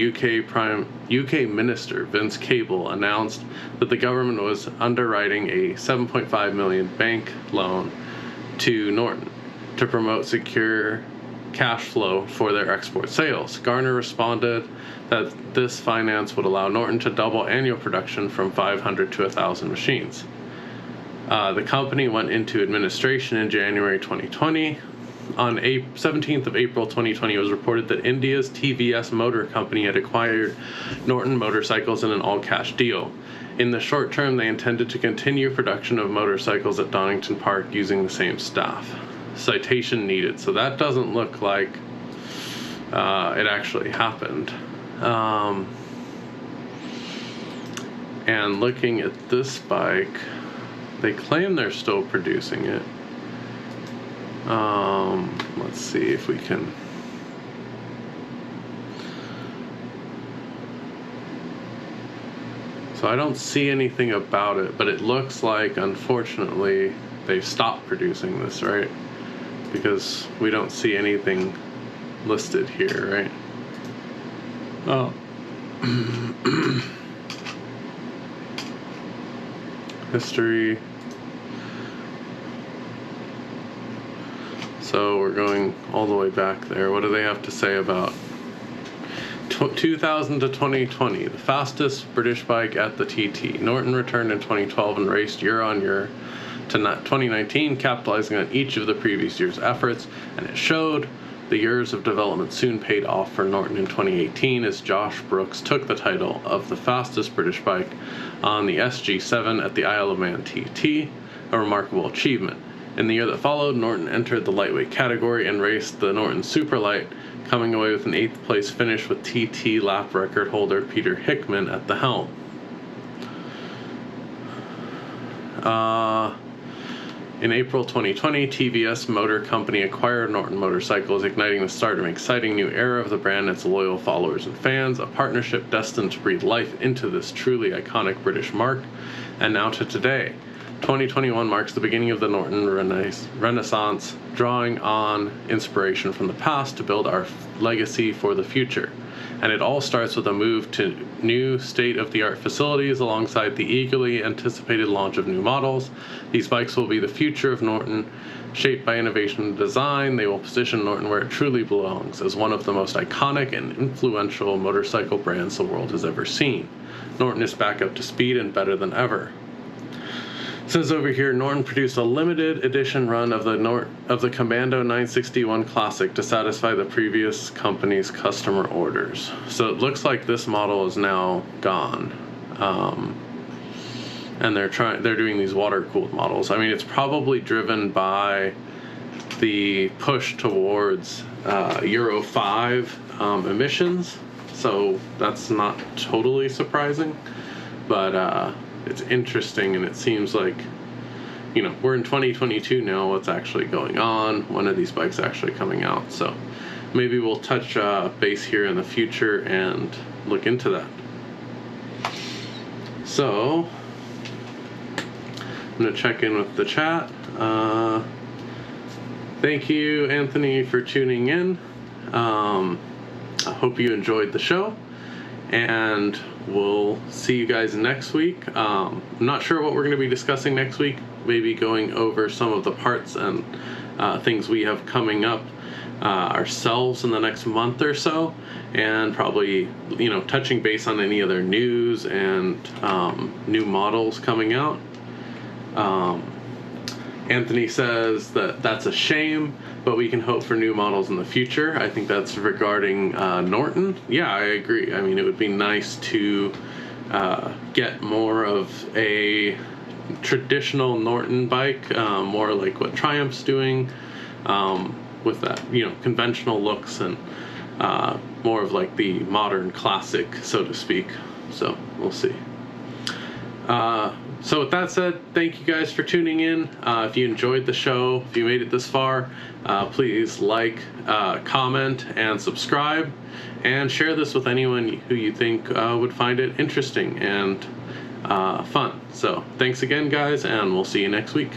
UK Minister Vince Cable announced that the government was underwriting a $7.5 million bank loan to Norton. to promote secure cash flow for their export sales. Garner responded that this finance would allow Norton to double annual production from 500 to 1,000 machines. The company went into administration in January 2020. On 17th of April 2020, it was reported that India's TVS Motor Company had acquired Norton Motorcycles in an all-cash deal. In the short term, they intended to continue production of motorcycles at Donington Park using the same staff. Citation needed. So that doesn't look like it actually happened. And looking at this bike, they claim they're still producing it. Let's see if we can. So I don't see anything about it, but it looks like, unfortunately, they've stopped producing this, right? Because we don't see anything listed here, right? Oh. History. So we're going all the way back there. What do they have to say about 2000 to 2020? The fastest British bike at the TT. Norton returned in 2012 and raced year on year to 2019, capitalizing on each of the previous year's efforts, and it showed. The years of development soon paid off for Norton in 2018 as Josh Brooks took the title of the fastest British bike on the SG7 at the Isle of Man TT, a remarkable achievement. In the year that followed, Norton entered the lightweight category and raced the Norton Superlight, coming away with an 8th place finish with TT lap record holder Peter Hickman at the helm. In April 2020, TVS Motor Company acquired Norton Motorcycles, igniting the start of an exciting new era of the brand and its loyal followers and fans, a partnership destined to breathe life into this truly iconic British mark. And now to today. 2021 marks the beginning of the Norton Renaissance, drawing on inspiration from the past to build our legacy for the future. And it all starts with a move to new state-of-the-art facilities alongside the eagerly anticipated launch of new models. These bikes will be the future of Norton. Shaped by innovation and design, they will position Norton where it truly belongs, as one of the most iconic and influential motorcycle brands the world has ever seen. Norton is back up to speed and better than ever. It says over here, Norton produced a limited edition run of the Commando 961 Classic to satisfy the previous company's customer orders. So it looks like this model is now gone, and they're doing these water-cooled models. I mean, it's probably driven by the push towards Euro 5 emissions, so that's not totally surprising, but it's interesting, and it seems like, you know, we're in 2022 now. What's actually going on? When are these bikes actually coming out? So maybe we'll touch base here in the future and look into that. So I'm going to check in with the chat. Thank you, Anthony, for tuning in. I hope you enjoyed the show, and we'll see you guys next week. I'm not sure what we're going to be discussing next week. Maybe going over some of the parts and things we have coming up ourselves in the next month or so, and probably, you know, touching base on any other news and new models coming out. Anthony says that that's a shame, but we can hope for new models in the future. I think that's regarding Norton. Yeah, I agree. I mean, it would be nice to get more of a traditional Norton bike, more like what Triumph's doing, with that, you know, conventional looks, and more of like the modern classic, so to speak. So we'll see. So with that said, thank you guys for tuning in. If you enjoyed the show, if you made it this far, please like, comment, and subscribe, and share this with anyone who you think would find it interesting and fun. So thanks again, guys, and we'll see you next week.